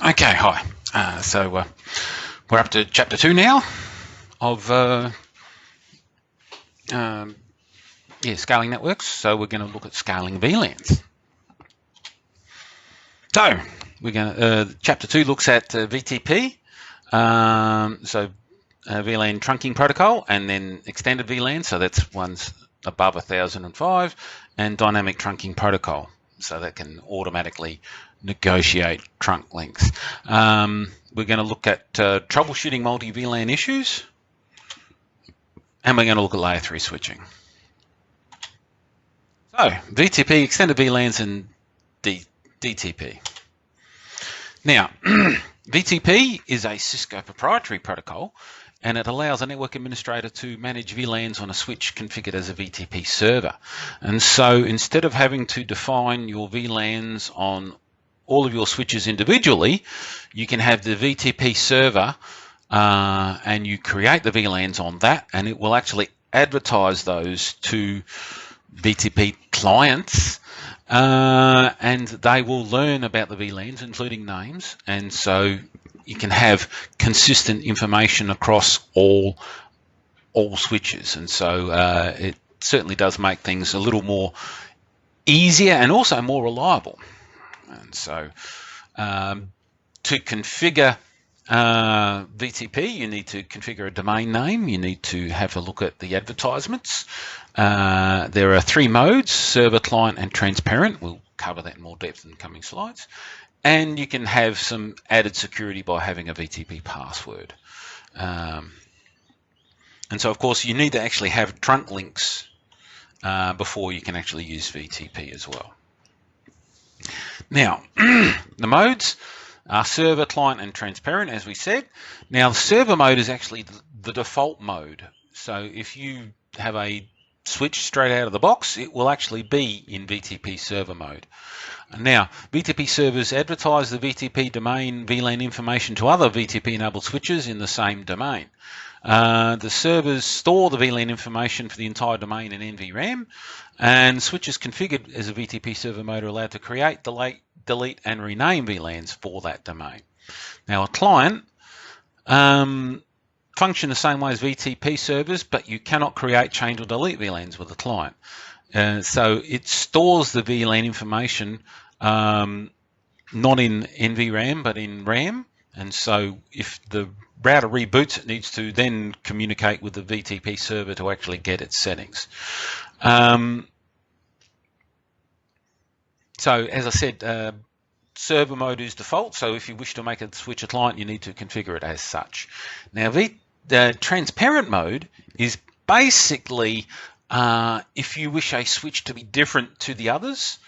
Okay, hi. We're up to chapter 2 now of scaling networks. So we're going to look at scaling VLANs. So we're going to chapter 2 looks at VTP, VLAN trunking protocol, and then extended VLAN. So that's ones above 1005, and dynamic trunking protocol. So that can automatically negotiate trunk lengths. We're going to look at troubleshooting multi-VLAN issues, and we're going to look at layer 3 switching. So VTP, extended VLANs, and DTP. Now, VTP is a Cisco proprietary protocol, and it allows a network administrator to manage VLANs on a switch configured as a VTP server. And so instead of having to define your VLANs on all of your switches individually, you can have the VTP server and you create the VLANs on that, and it will actually advertise those to VTP clients, and they will learn about the VLANs, including names, and so you can have consistent information across all switches. And so it certainly does make things a little more easier and also more reliable. And so to configure VTP, you need to configure a domain name. You need to have a look at the advertisements. There are 3 modes: server, client, and transparent. We'll cover that in more depth in coming slides. And you can have some added security by having a VTP password. And so, of course, you need to actually have trunk links before you can actually use VTP as well. Now, the modes are server, client, and transparent, as we said. Now, the server mode is actually the default mode. So if you have a switch straight out of the box, it will actually be in VTP server mode. Now, VTP servers advertise the VTP domain VLAN information to other VTP-enabled switches in the same domain. The servers store the VLAN information for the entire domain in NVRAM, and switches configured as a VTP server mode are allowed to create, delete, and rename VLANs for that domain. Now, a client function the same way as VTP servers, but you cannot create, change, or delete VLANs with a client. So it stores the VLAN information not in NVRAM but in RAM, and so if the router reboots, it needs to then communicate with the VTP server to actually get its settings. So as I said, server mode is default, so if you wish to make a switch a client, you need to configure it as such. Now, the transparent mode is basically if you wish a switch to be different to the others,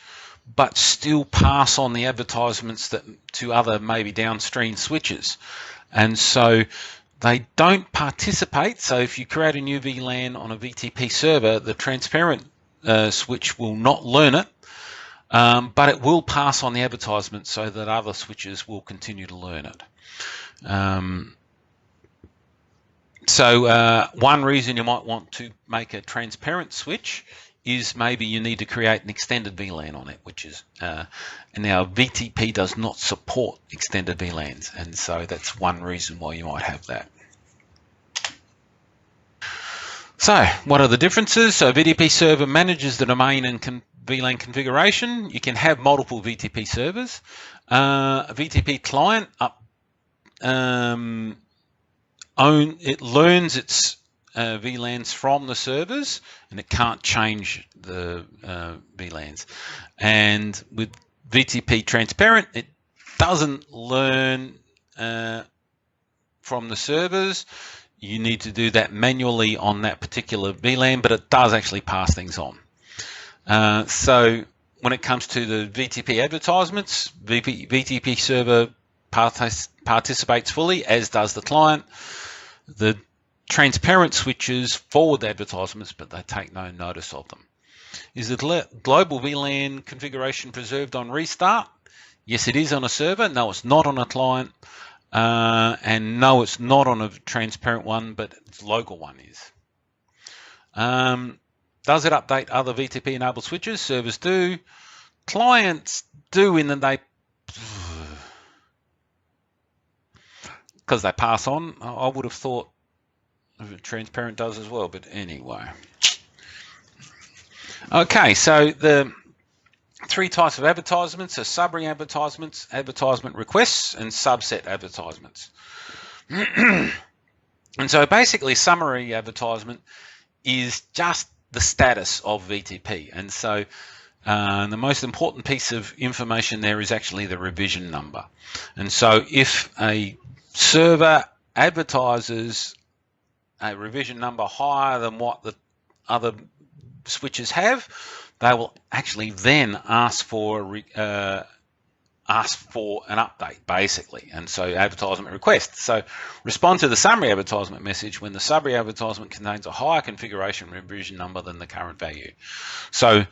but still pass on the advertisements to other maybe downstream switches. And so they don't participate. So if you create a new VLAN on a VTP server, the transparent switch will not learn it, but it will pass on the advertisement so that other switches will continue to learn it. So one reason you might want to make a transparent switch is maybe you need to create an extended VLAN on it, which is, and now VTP does not support extended VLANs, and so that's one reason why you might have that. So what are the differences? So VTP server manages the domain and VLAN configuration. You can have multiple VTP servers. A VTP client it learns its VLANs from the servers, and it can't change the VLANs. And with VTP transparent, it doesn't learn from the servers. You need to do that manually on that particular VLAN, but it does actually pass things on. So when it comes to the VTP advertisements, VTP server participates fully, as does the client. The transparent switches forward the advertisements, but they take no notice of them. Is the global VLAN configuration preserved on restart? Yes, it is on a server. No, it's not on a client. And no, it's not on a transparent one, but its local one is. Does it update other VTP-enabled switches? Servers do. Clients do, in that they because they pass on. I would have thought transparent does as well, but anyway. Okay, so the three types of advertisements are summary advertisements, advertisement requests, and subset advertisements. And so basically summary advertisement is just the status of VTP. And so the most important piece of information there is actually the revision number. And so if a server advertises a revision number higher than what the other switches have, they will actually then ask for an update, basically. And so advertisement request. So respond to the summary advertisement message when the summary advertisement contains a higher configuration revision number than the current value. So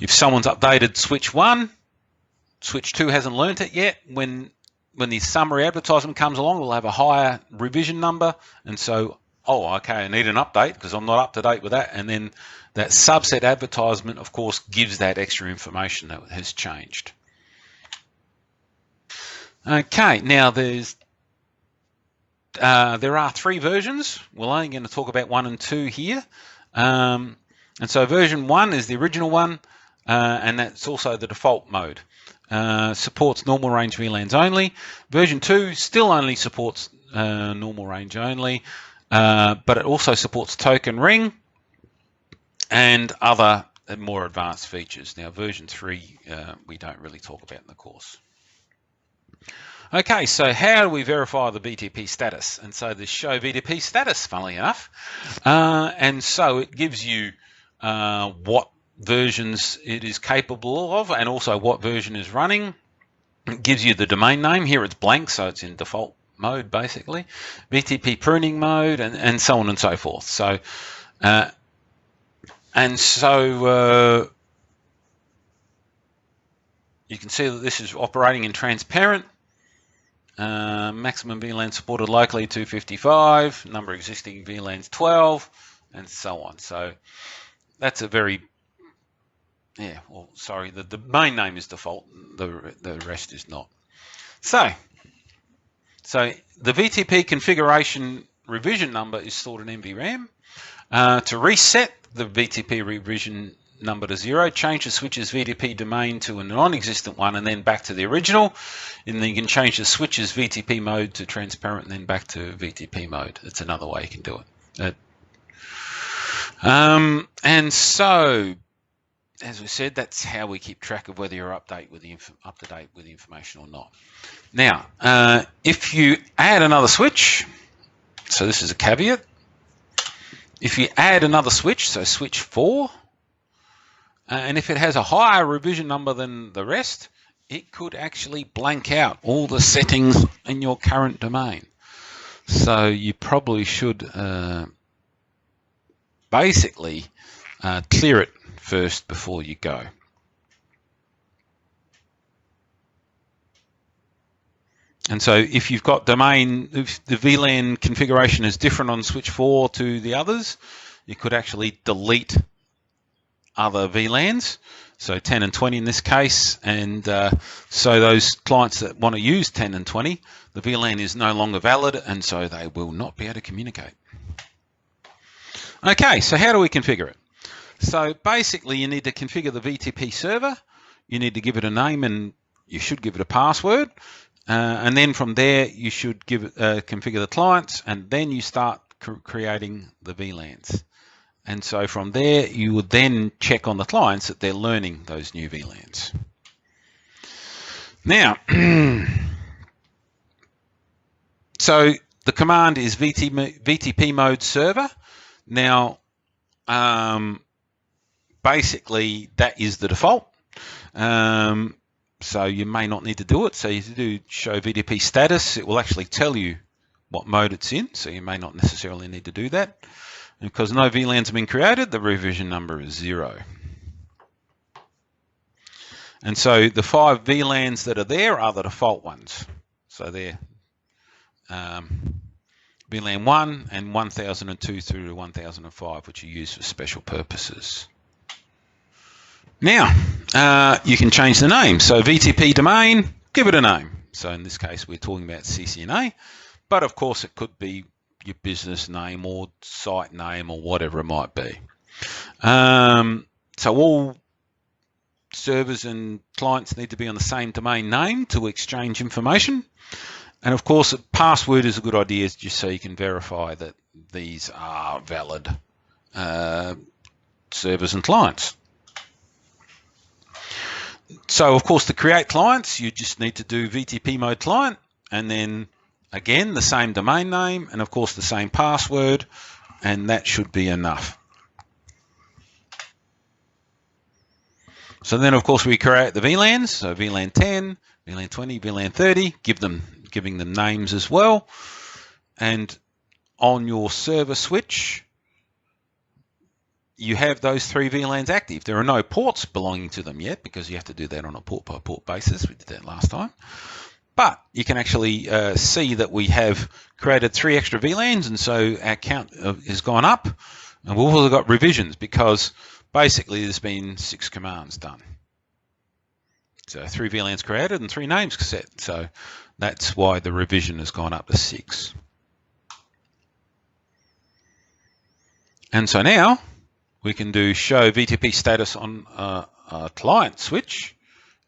if someone's updated switch 1, switch 2 hasn't learnt it yet, when the summary advertisement comes along, we'll have a higher revision number. And so, oh, okay, I need an update because I'm not up to date with that. And then that subset advertisement, of course, gives that extra information that has changed. Okay, now there are 3 versions. We're only going to talk about 1 and 2 here. And so version 1 is the original one, and that's also the default mode. Supports normal range VLANs only. Version 2 still only supports normal range only, but it also supports token ring and other more advanced features. Now version 3 we don't really talk about in the course. Okay, so how do we verify the VTP status? And so this show VTP status, funnily enough, and so it gives you what versions it is capable of and also what version is running. It gives you the domain name. Here it's blank, so it's in default mode basically. VTP pruning mode and so on and so forth. So you can see that this is operating in transparent. Maximum VLAN supported locally 255, number of existing VLANs 12, and so on. So that's a very, the domain name is default, the rest is not. So the VTP configuration revision number is stored in NVRAM. To reset the VTP revision number to 0, change the switch's VTP domain to a non-existent one and then back to the original. And then you can change the switch's VTP mode to transparent and then back to VTP mode. That's another way you can do it. And so, as we said, that's how we keep track of whether you're up to date with the information or not. Now, if you add another switch, so this is a caveat. If you add another switch, so switch 4, and if it has a higher revision number than the rest, it could actually blank out all the settings in your current domain. So you probably should basically clear it first before you go. And so if you've got if the VLAN configuration is different on switch 4 to the others, you could actually delete other VLANs, so 10 and 20 in this case, and so those clients that want to use 10 and 20, the VLAN is no longer valid, and so they will not be able to communicate. Okay, so how do we configure it? So basically you need to configure the VTP server, you need to give it a name, and you should give it a password, and then from there you should configure the clients, and then you start creating the VLANs. And so from there, you would then check on the clients that they're learning those new VLANs. Now, so the command is VTP mode server. Now, basically that is the default. So you may not need to do it. So you do show VTP status. It will actually tell you what mode it's in. So you may not necessarily need to do that. And because no VLANs have been created, the revision number is 0. And so the 5 VLANs that are there are the default ones. So they're VLAN 1 and 1002 through to 1005, which are used for special purposes. Now, you can change the name. So VTP domain, give it a name. So in this case, we're talking about CCNA. but of course it could be your business name or site name or whatever it might be. So all servers and clients need to be on the same domain name to exchange information. And of course, a password is a good idea just so you can verify that these are valid servers and clients. So of course, to create clients, you just need to do VTP mode client, and then again, the same domain name, and of course the same password, and that should be enough. So then of course we create the VLANs, so VLAN 10, VLAN 20, VLAN 30, giving them names as well. And on your server switch, you have those 3 VLANs active. There are no ports belonging to them yet because you have to do that on a port-by-port basis. We did that last time. But you can actually see that we have created 3 extra VLANs, and so our count has gone up. And we've also got revisions because basically there's been 6 commands done. So 3 VLANs created and 3 names set. So that's why the revision has gone up to 6. And so now we can do show VTP status on a client switch,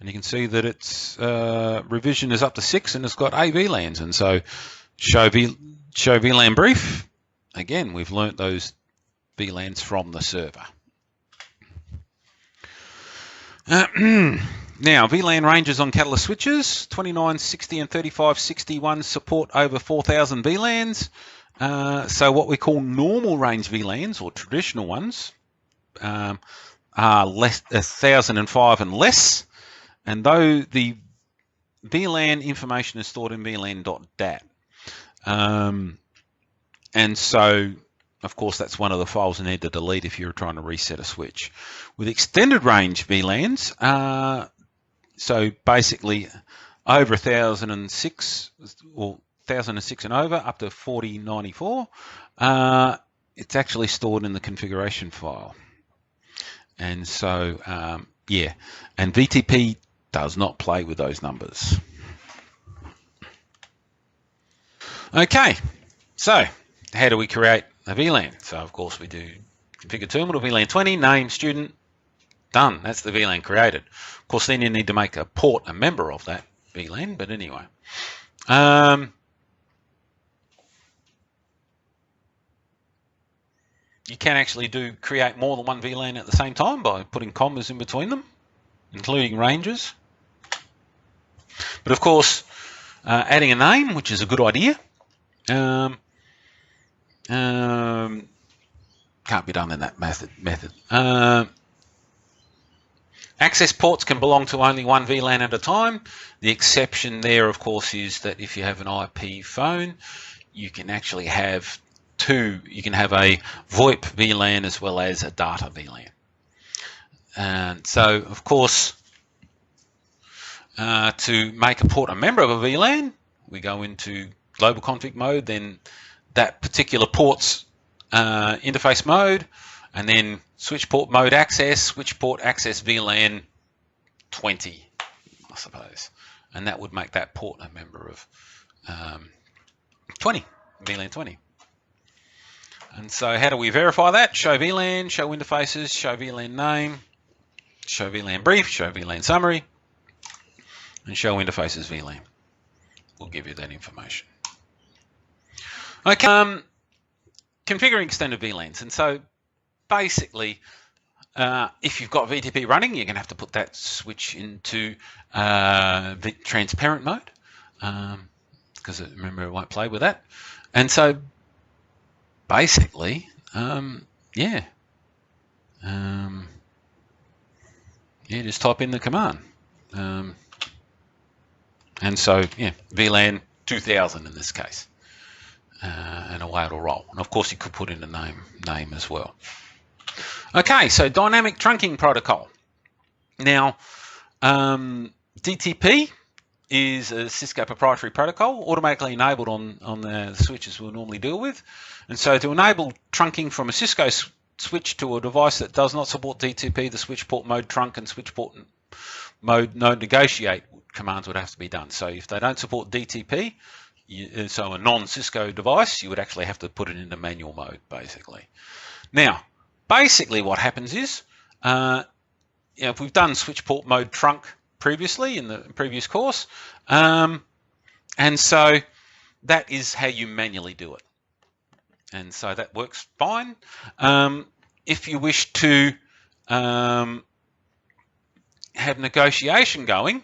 and you can see that its revision is up to 6 and it's got 8 VLANs. And so show VLAN brief, again, we've learnt those VLANs from the server. Now, VLAN ranges on Catalyst switches, 29, 60 and 35, 61 support over 4,000 VLANs. So what we call normal range VLANs, or traditional ones, are 1,005 and less. And though the VLAN information is stored in VLAN.dat. And so, of course, that's one of the files you need to delete if you're trying to reset a switch. With extended range VLANs, so basically over 1,006 or 1,006 and over, up to 4094, it's actually stored in the configuration file. And so, yeah, and VTP does not play with those numbers. Okay, so how do we create a VLAN? So of course we do configure terminal, VLAN 20, name, student, done. That's the VLAN created. Of course, then you need to make a port a member of that VLAN, but anyway. You can actually create more than one VLAN at the same time by putting commas in between them, including ranges. But of course, adding a name, which is a good idea, can't be done in that method. Access ports can belong to only one VLAN at a time. The exception there, of course, is that if you have an IP phone, you can actually have 2. You can have a VoIP VLAN as well as a data VLAN. And so, of course, to make a port a member of a VLAN, we go into global config mode, then that particular port's interface mode, and then switch port mode access, switch port access VLAN 20, I suppose. And that would make that port a member of 20, VLAN 20. And so how do we verify that? Show VLAN, show interfaces, show VLAN name, show VLAN brief, show VLAN summary, and show interfaces VLAN. We'll give you that information. Okay, configuring extended VLANs. And so basically, if you've got VTP running, you're going to have to put that switch into the transparent mode, because remember, it won't play with that. And so basically, yeah, just type in the command. And so, yeah, VLAN 2000 in this case, and away it'll roll. And of course, you could put in a name as well. Okay, so dynamic trunking protocol. Now, DTP is a Cisco proprietary protocol, automatically enabled on the switches we'll normally deal with. And so to enable trunking from a Cisco switch to a device that does not support DTP, the switch port mode trunk and switch port mode node negotiate commands would have to be done. So if they don't support DTP, so a non-Cisco device, you would actually have to put it into manual mode, basically. Now, basically what happens is, if we've done switch port mode trunk previously in the previous course, and so that is how you manually do it. And so that works fine. If you wish to have negotiation going,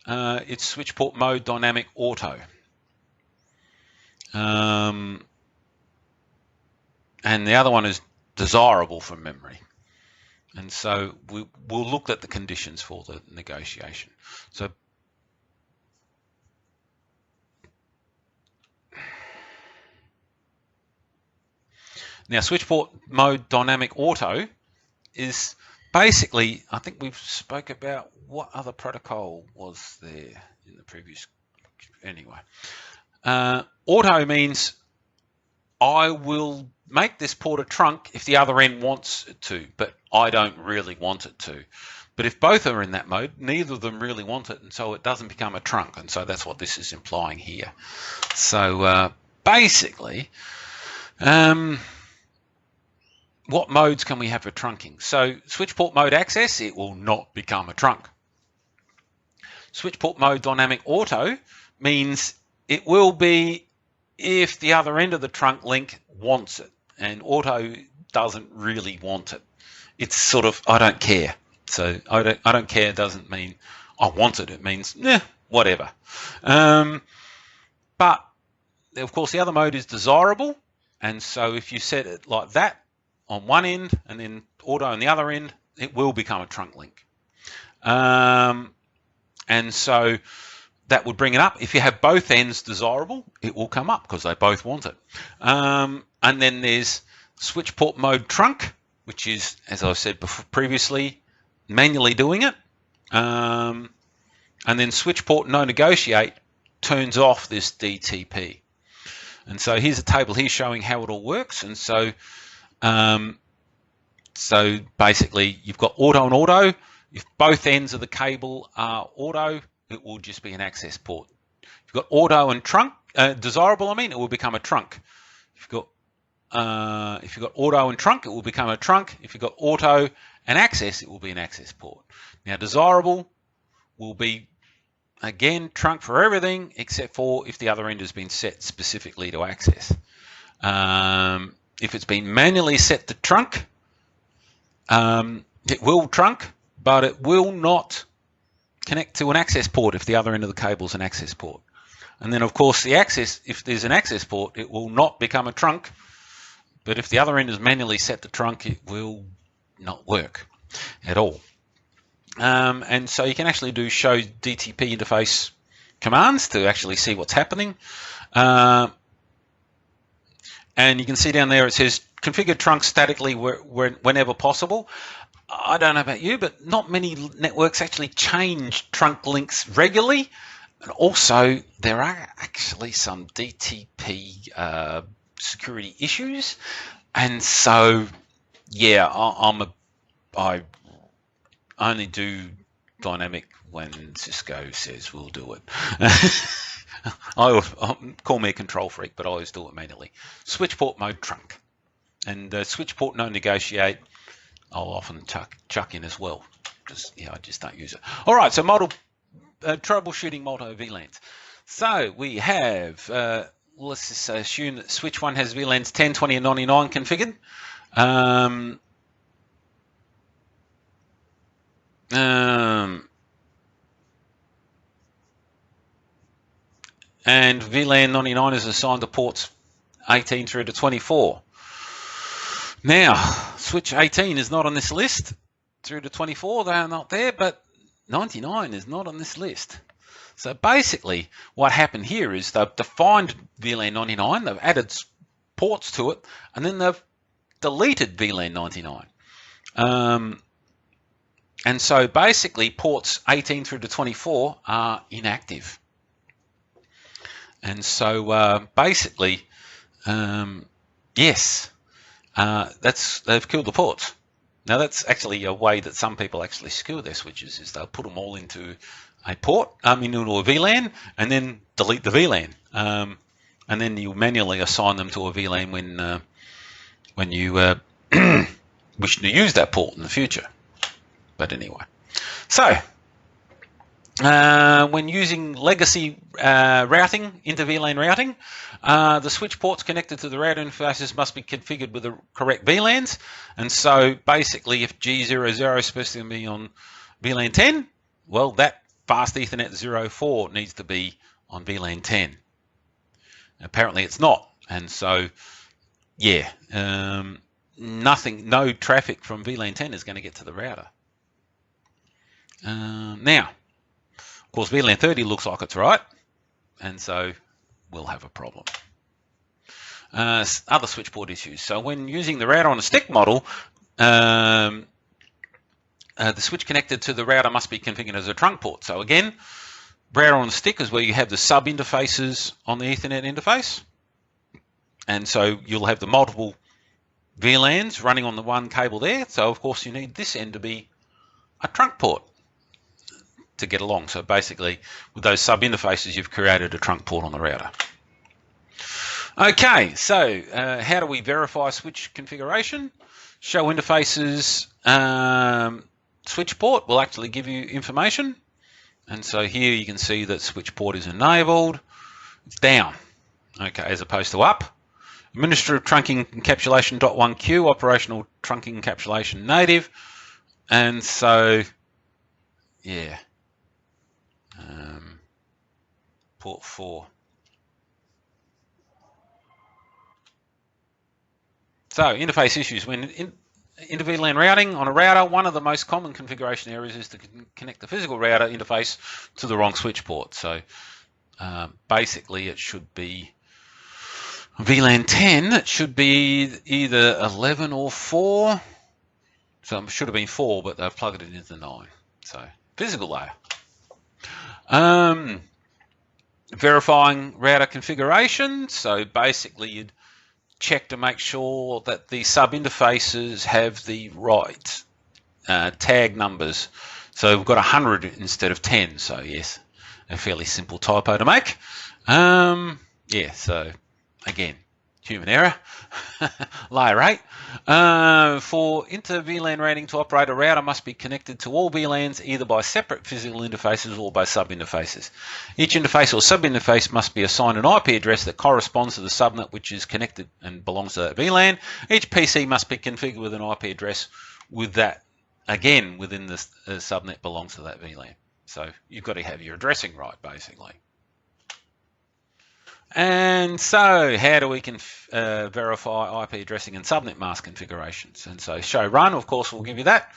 it's switch port mode dynamic auto. And the other one is desirable from memory. And so we'll look at the conditions for the negotiation. So now switch port mode dynamic auto is basically, I think we've spoke about what other protocol was there in the previous, anyway. Auto means I will make this port a trunk if the other end wants it to, but I don't really want it to. But if both are in that mode, neither of them really want it, and so it doesn't become a trunk. And so that's what this is implying here. So basically, what modes can we have for trunking? So switch port mode access, it will not become a trunk. Switch port mode dynamic auto means it will be if the other end of the trunk link wants it, and auto doesn't really want it. It's sort of, I don't care. So I don't care doesn't mean I want it. It means, whatever. But of course the other mode is desirable, and so if you set it like that on one end and then auto on the other end, it will become a trunk link. And so that would bring it up. If you have both ends desirable, it will come up because they both want it. And then there's switch port mode trunk, which is, as I said before, previously, manually doing it. And then switch port no negotiate turns off this DTP. And so here's a table here showing how it all works. And so so basically you've got auto and auto. If both ends of the cable are auto, it will just be an access port. If you've got auto and trunk, desirable, it will become a trunk. If you've got auto and trunk, it will become a trunk. If you've got auto and access, it will be an access port. Now desirable will be, again, trunk for everything except for if the other end has been set specifically to access. If it's been manually set to trunk, it will trunk, but it will not connect to an access port if the other end of the cable is an access port. And then of course the access, if there's an access port, it will not become a trunk, but if the other end is manually set to trunk, it will not work at all. And so you can actually do show DTP interface commands to actually see what's happening. And you can see down there it says configure trunk statically whenever possible. I don't know about you, but not many networks actually change trunk links regularly. And also there are actually some DTP security issues. And so, yeah, I only do dynamic when Cisco says we'll do it. Call me a control freak, but I always do it manually. Switch port mode trunk. And switch port no negotiate, I'll often chuck in as well. I just don't use it. All right, so troubleshooting multi VLANs. So we have, let's just assume that switch 1 has VLANs 10, 20, and 99 configured. And VLAN 99 is assigned to ports 18 through to 24. Now, switch 18 is not on this list. Through to 24, they are not there, but 99 is not on this list. So basically, what happened here is they've defined VLAN 99, they've added ports to it, and then they've deleted VLAN 99. And so basically, ports 18 through to 24 are inactive. And so basically, yes, they've killed the ports. Now that's actually a way that some people actually secure their switches, is they'll put them all into a port into a VLAN, and then delete the VLAN, and then you manually assign them to a VLAN when you wish to use that port in the future. But anyway, so when using legacy routing into VLAN routing, the switch ports connected to the router interfaces must be configured with the correct VLANs. And so basically, if G00 is supposed to be on VLAN 10, well, that fast Ethernet 04 needs to be on VLAN 10. Apparently it's not. And so, yeah, no traffic from VLAN 10 is going to get to the router. Now, of course, VLAN 30 looks like it's right, and so we'll have a problem. Other switch port issues. So when using the router on a stick model, the switch connected to the router must be configured as a trunk port. So again, router on a stick is where you have the sub interfaces on the Ethernet interface, and so you'll have the multiple VLANs running on the one cable there. So of course you need this end to be a trunk port to get along. So basically, with those sub interfaces, you've created a trunk port on the router. Okay, so how do we verify switch configuration? Show interfaces switch port will actually give you information. And so here you can see that switch port is enabled. It's down, okay, as opposed to up. Administrative trunking encapsulation .1Q, operational trunking encapsulation native. And so, yeah. Port 4. So interface issues. When into VLAN routing on a router, one of the most common configuration errors is to connect the physical router interface to the wrong switch port. So basically it should be VLAN 10, it should be either 11 or 4. So it should have been 4, but they've plugged it into 9. So physical layer. Verifying router configuration. So basically you'd check to make sure that the sub interfaces have the right tag numbers. So we've got 100 instead of 10. So yes, a fairly simple typo to make. Yeah, so again, human error. Layer 8. For inter-VLAN routing to operate, a router must be connected to all VLANs either by separate physical interfaces or by sub-interfaces. Each interface or sub-interface must be assigned an IP address that corresponds to the subnet which is connected and belongs to that VLAN. Each PC must be configured with an IP address with that, again, within the subnet belongs to that VLAN. So you've got to have your addressing right, basically. And so how do we verify IP addressing and subnet mask configurations? And so show run, of course, will give you that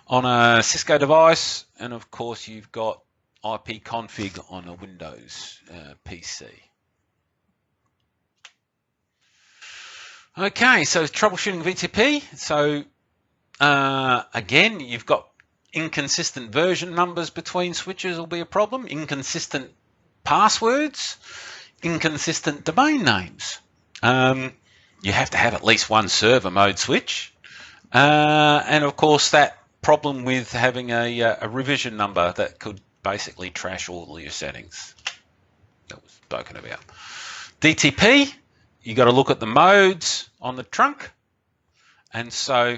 on a Cisco device. And of course, you've got IP config on a Windows PC. Okay, so troubleshooting VTP. So again, you've got inconsistent version numbers between switches will be a problem. Inconsistent passwords. Inconsistent domain names. You have to have at least one server mode switch. And of course that problem with having a revision number that could basically trash all your settings that was spoken about. DTP, you got to look at the modes on the trunk. And so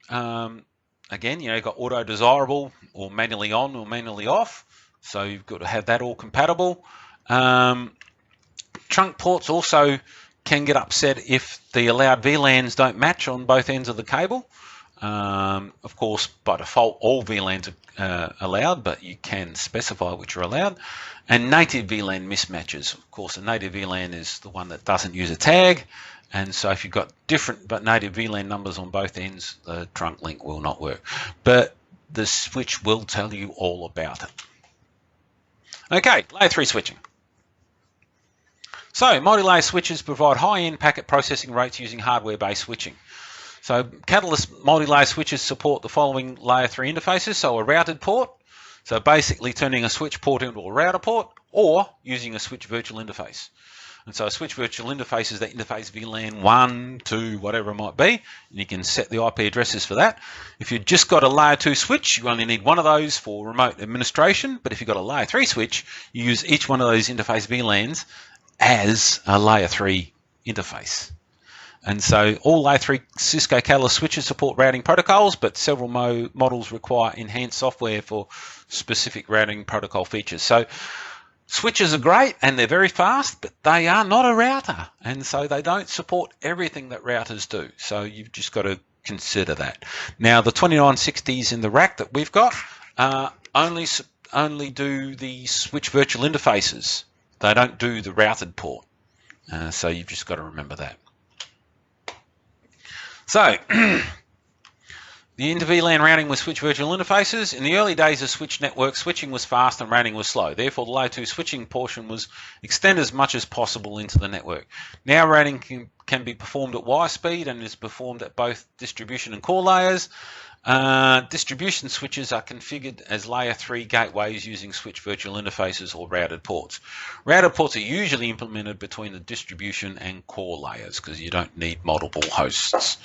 again, you know, you've got auto desirable or manually on or manually off. So you've got to have that all compatible. Trunk ports also can get upset if the allowed VLANs don't match on both ends of the cable. Of course, by default, all VLANs are allowed, but you can specify which are allowed. And native VLAN mismatches. Of course, a native VLAN is the one that doesn't use a tag. And so if you've got different but native VLAN numbers on both ends, the trunk link will not work. But the switch will tell you all about it. Okay, layer 3 switching. So multi-layer switches provide high-end packet processing rates using hardware-based switching. So Catalyst multi-layer switches support the following layer 3 interfaces. So a routed port, so basically turning a switch port into a router port, or using a switch virtual interface. And so a switch virtual interface is that interface VLAN 1, 2, whatever it might be. And you can set the IP addresses for that. If you've just got a layer 2 switch, you only need one of those for remote administration. But if you've got a layer 3 switch, you use each one of those interface VLANs as a layer 3 interface. And so all layer 3 Cisco Catalyst switches support routing protocols, but several models require enhanced software for specific routing protocol features. So switches are great and they're very fast, but they are not a router. And so they don't support everything that routers do. So you've just got to consider that. Now the 2960s in the rack that we've got only do the switch virtual interfaces. They don't do the routed port. So you've just got to remember that. So, the inter-VLAN routing with switch virtual interfaces. In the early days of switch network, switching was fast and routing was slow. Therefore, the layer 2 switching portion was extended as much as possible into the network. Now, routing can be performed at wire speed and is performed at both distribution and core layers. Distribution switches are configured as layer 3 gateways using switch virtual interfaces or routed ports. Routed ports are usually implemented between the distribution and core layers because you don't need multiple hosts.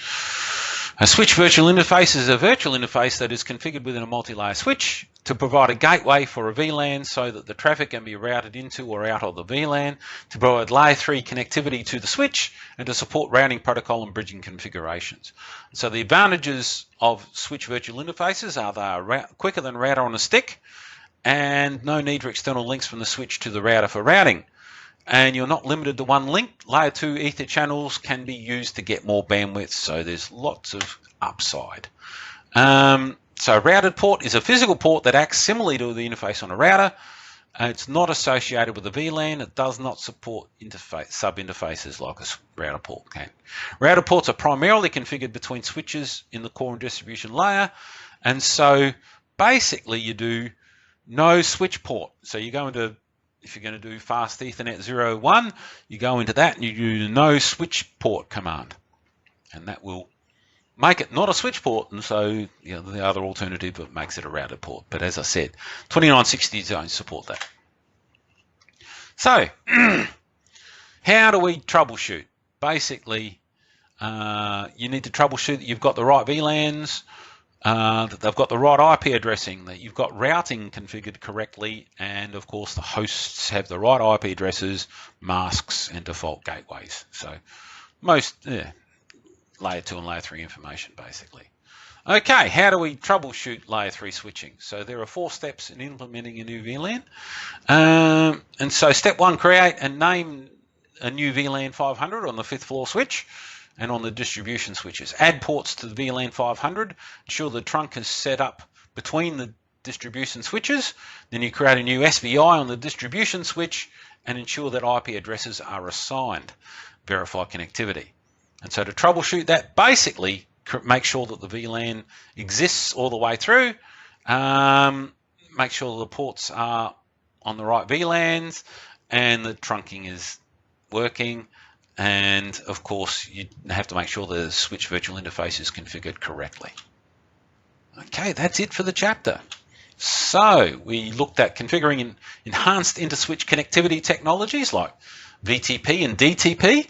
A switch virtual interface is a virtual interface that is configured within a multi-layer switch to provide a gateway for a VLAN so that the traffic can be routed into or out of the VLAN, to provide layer 3 connectivity to the switch, and to support routing protocol and bridging configurations. So the advantages of switch virtual interfaces are they are quicker than router on a stick, and no need for external links from the switch to the router for routing. And you're not limited to one link. Layer 2 Ether channels can be used to get more bandwidth, so there's lots of upside. So a routed port is a physical port that acts similarly to the interface on a router. It's not associated with a VLAN. It does not support sub-interfaces like a router port can. Router ports are primarily configured between switches in the core and distribution layer. And so basically you do no switch port. So you go into, if you're going to do fast Ethernet 01, you go into that and you do the no switch port command. And that will make it not a switch port, and so the other alternative that makes it a routed port. But as I said, 2960s don't support that. So, how do we troubleshoot? Basically, you need to troubleshoot that you've got the right VLANs, that they've got the right IP addressing, that you've got routing configured correctly, and of course the hosts have the right IP addresses, masks, and default gateways. So, most, layer 2 and layer 3 information basically. Okay, how do we troubleshoot layer 3 switching? So there are 4 steps in implementing a new VLAN. And so step 1, create and name a new VLAN 500 on the 5th floor switch and on the distribution switches. Add ports to the VLAN 500, ensure the trunk is set up between the distribution switches. Then you create a new SVI on the distribution switch and ensure that IP addresses are assigned. Verify connectivity. And so to troubleshoot that, basically make sure that the VLAN exists all the way through, make sure the ports are on the right VLANs and the trunking is working, and of course you have to make sure the switch virtual interface is configured correctly. Okay, that's it for the chapter. So we looked at configuring enhanced inter-switch connectivity technologies like VTP and DTP.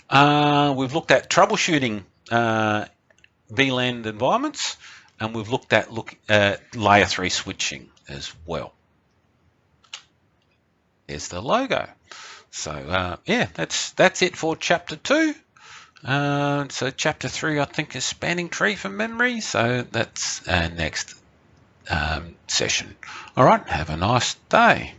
We've looked at troubleshooting VLAN environments, and we've looked at layer 3 switching as well. There's the logo. So yeah, that's it for chapter 2. So chapter 3 I think is spanning tree from memory. So that's our next session. All right, have a nice day.